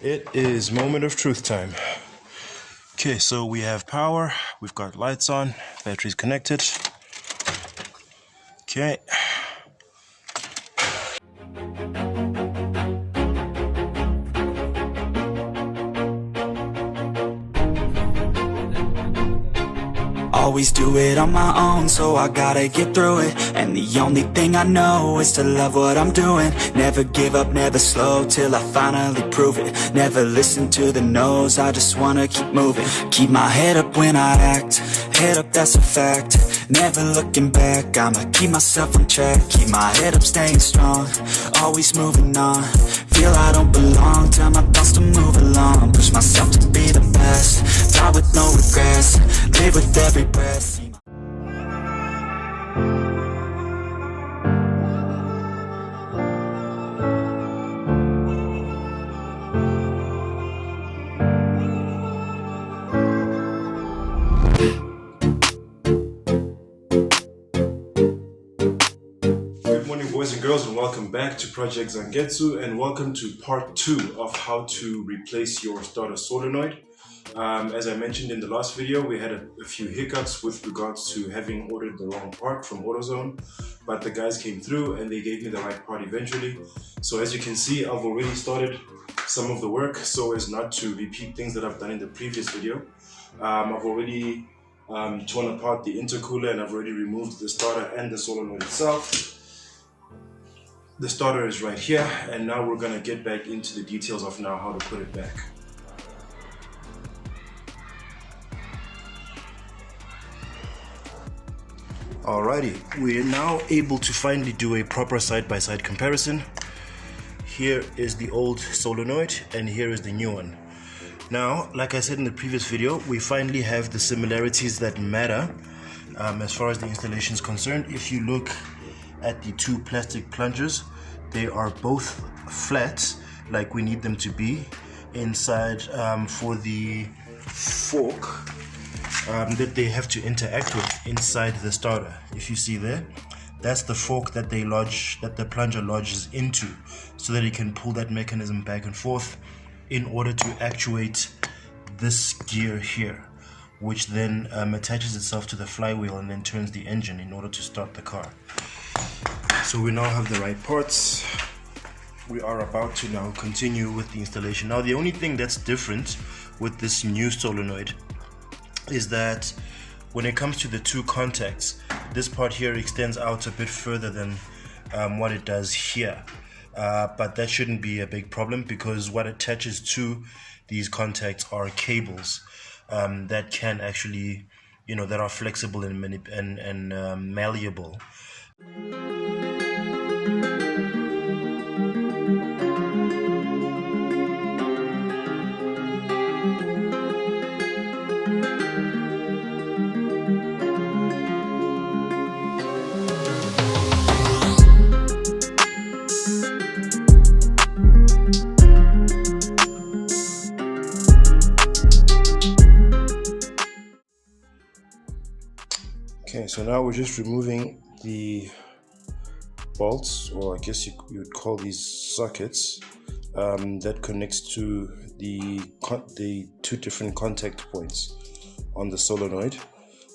It is moment of truth time. Okay, so we have power, we've got lights on, batteries connected. Okay. Always do it on my own, so I gotta get through it. And the only thing I know is to love what I'm doing. Never give up, never slow, till I finally prove it. Never listen to the no's, I just wanna keep moving. Keep my head up when I act, head up, that's a fact. Never looking back, I'ma keep myself on track. Keep my head up, staying strong, always moving on. Feel I don't belong, tell my thoughts to move along. Push myself to be the best, die with no regrets. Live with every breath. Good morning, boys and girls, and welcome back to Project Zangetsu, and welcome to part 2 of how to replace your starter solenoid. As I mentioned in the last video, we had a few hiccups with regards to having ordered the wrong part from AutoZone, but the guys came through and they gave me the right part eventually. So as you can see, I've already started some of the work so as not to repeat things that I've done in the previous video. I've already torn apart the intercooler and I've already removed the starter and the solenoid itself. The starter is right here, and now we're gonna get back into the details of now how to put it back. Alrighty, we're now able to finally do a proper side-by-side comparison. Here is the old solenoid and here is the new one. Now, like I said in the previous video, we finally have the similarities that matter as far as the installation is concerned. If you look at the two plastic plungers, they are both flat like we need them to be. Inside for the fork that they have to interact with inside the starter. If you see there, that's the fork that the plunger lodges into, so that it can pull that mechanism back and forth in order to actuate this gear here, which then attaches itself to the flywheel and then turns the engine in order to start the car. So we now have the right parts. We are about to now continue with the installation. Now the only thing that's different with this new solenoid is that when it comes to the two contacts, this part here extends out a bit further than what it does here. But that shouldn't be a big problem, because what attaches to these contacts are cables that can actually, that are flexible and malleable. Okay, so now we're just removing the bolts, or I guess you would call these sockets, that connects to the two different contact points on the solenoid.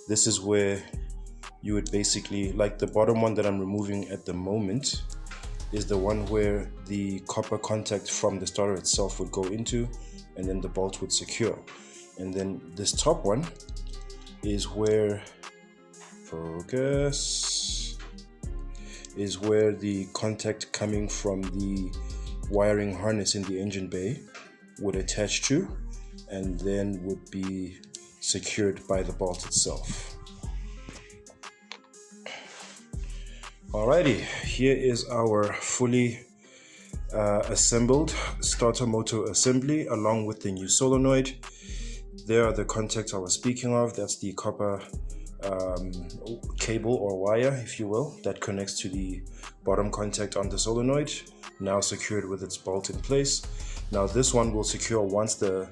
This is where you would basically, like the bottom one that I'm removing at the moment is the one where the copper contact from the starter itself would go into, and then the bolt would secure. And then this top one is where is where the contact coming from the wiring harness in the engine bay would attach to, and then would be secured by the bolt itself. Alrighty, here is our fully assembled starter motor assembly along with the new solenoid. There are the contacts I was speaking of. That's the copper cable or wire, if you will, that connects to the bottom contact on the solenoid, now secured with its bolt in place. Now this one will secure once the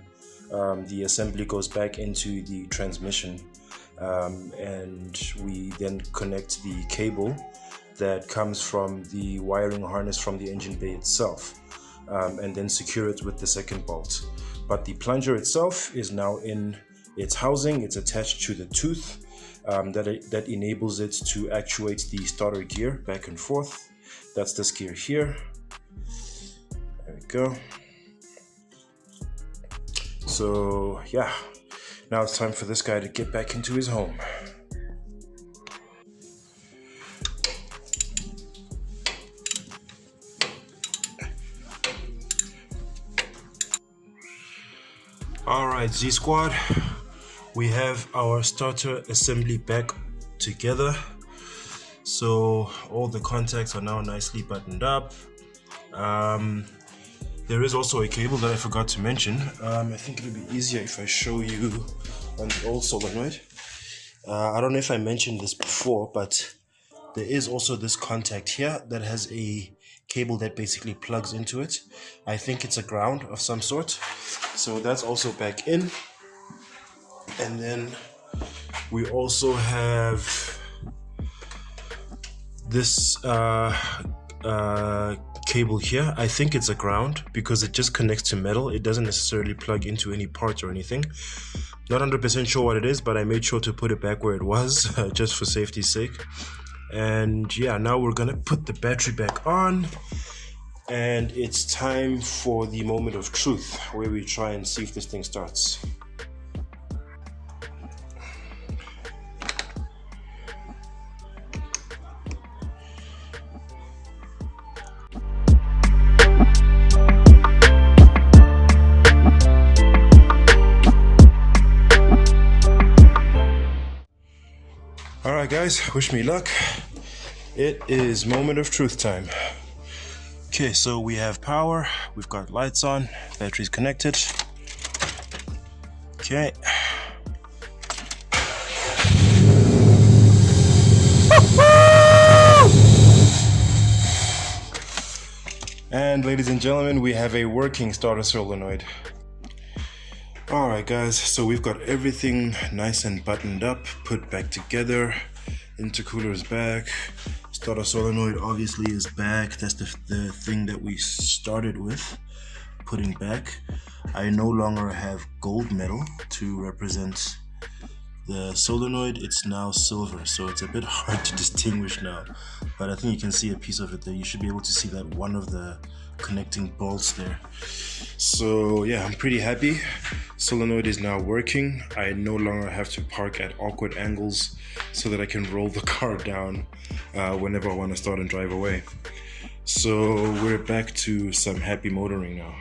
assembly goes back into the transmission, and we then connect the cable that comes from the wiring harness from the engine bay itself. and then secure it with the second bolt. But the plunger itself is now in its housing. It's attached to the tooth that enables it to actuate the starter gear back and forth. That's this gear here. There we go. So yeah, now it's time for this guy to get back into his home. Alright, Z Squad, we have our starter assembly back together. So all the contacts are now nicely buttoned up. There is also a cable that I forgot to mention. I think it'll be easier if I show you on the old solenoid. I don't know if I mentioned this before, but there is also this contact here that has a cable that basically plugs into it. I think it's a ground of some sort. So that's also back in. And then we also have this cable here. I think it's a ground because it just connects to metal. It doesn't necessarily plug into any parts or anything. Not 100% sure what it is, but I made sure to put it back where it was just for safety's sake. And yeah, now we're gonna put the battery back on, and it's time for the moment of truth where we try and see if this thing starts. Alright guys, wish me luck. It is moment of truth time. Okay, so we have power, we've got lights on, battery's connected. Okay. And ladies and gentlemen, we have a working starter solenoid. Alright guys, so we've got everything nice and buttoned up, put back together. Intercooler is back. Starter solenoid obviously is back. That's the thing that we started with, putting back. I no longer have gold metal to represent the solenoid. It's now silver, so it's a bit hard to distinguish now. But I think you can see a piece of it there. You should be able to see that one of the connecting bolts there. So yeah, I'm pretty happy. Solenoid is now working. I no longer have to park at awkward angles so that I can roll the car down whenever I want to start and drive away. So we're back to some happy motoring now.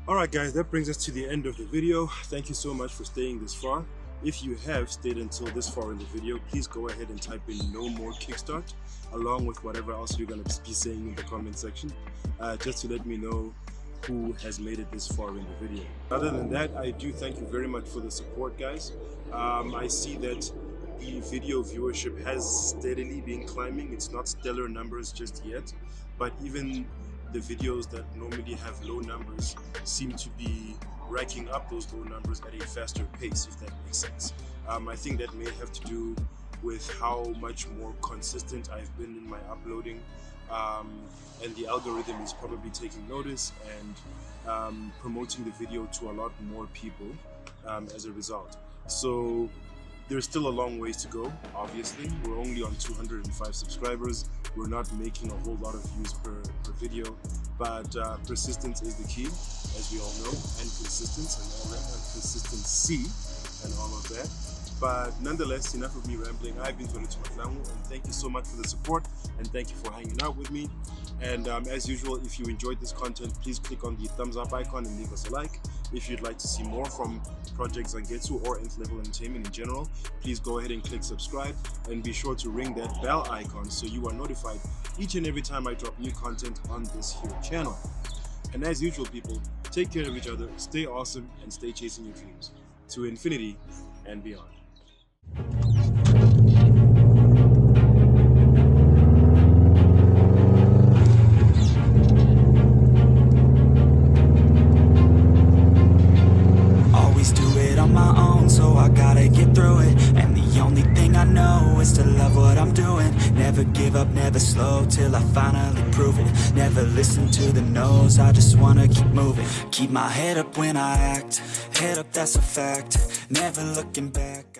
Alright guys, that brings us to the end of the video. Thank you so much for staying this far. If you have stayed until this far in the video, please go ahead and type in no more kickstart along with whatever else you're going to be saying in the comment section, just to let me know who has made it this far in the video. Other than that, I do thank you very much for the support, guys. I see that the video viewership has steadily been climbing. It's not stellar numbers just yet, but even the videos that normally have low numbers seem to be racking up those low numbers at a faster pace, if that makes sense. I think that may have to do with how much more consistent I've been in my uploading, and the algorithm is probably taking notice and promoting the video to a lot more people as a result. So there's still a long ways to go, obviously. We're only on 205 subscribers. We're not making a whole lot of views per video, but persistence is the key, as we all know, and consistency and all of that. But nonetheless, enough of me rambling. I've been Zangetsu, and thank you so much for the support, and thank you for hanging out with me. And as usual, if you enjoyed this content, please click on the thumbs up icon and leave us a like. If you'd like to see more from Project Zangetsu or Nth-Level Entertainment in general, please go ahead and click subscribe, and be sure to ring that bell icon so you are notified each and every time I drop new content on this here channel. And as usual, people, take care of each other, stay awesome, and stay chasing your dreams to infinity and beyond. Always do it on my own, so I gotta get through it. And the only thing I know is to love what I'm doing. Never give up, never slow, till I finally prove it. Never listen to the no's, I just wanna keep moving. Keep my head up when I act, head up, that's a fact. Never looking back.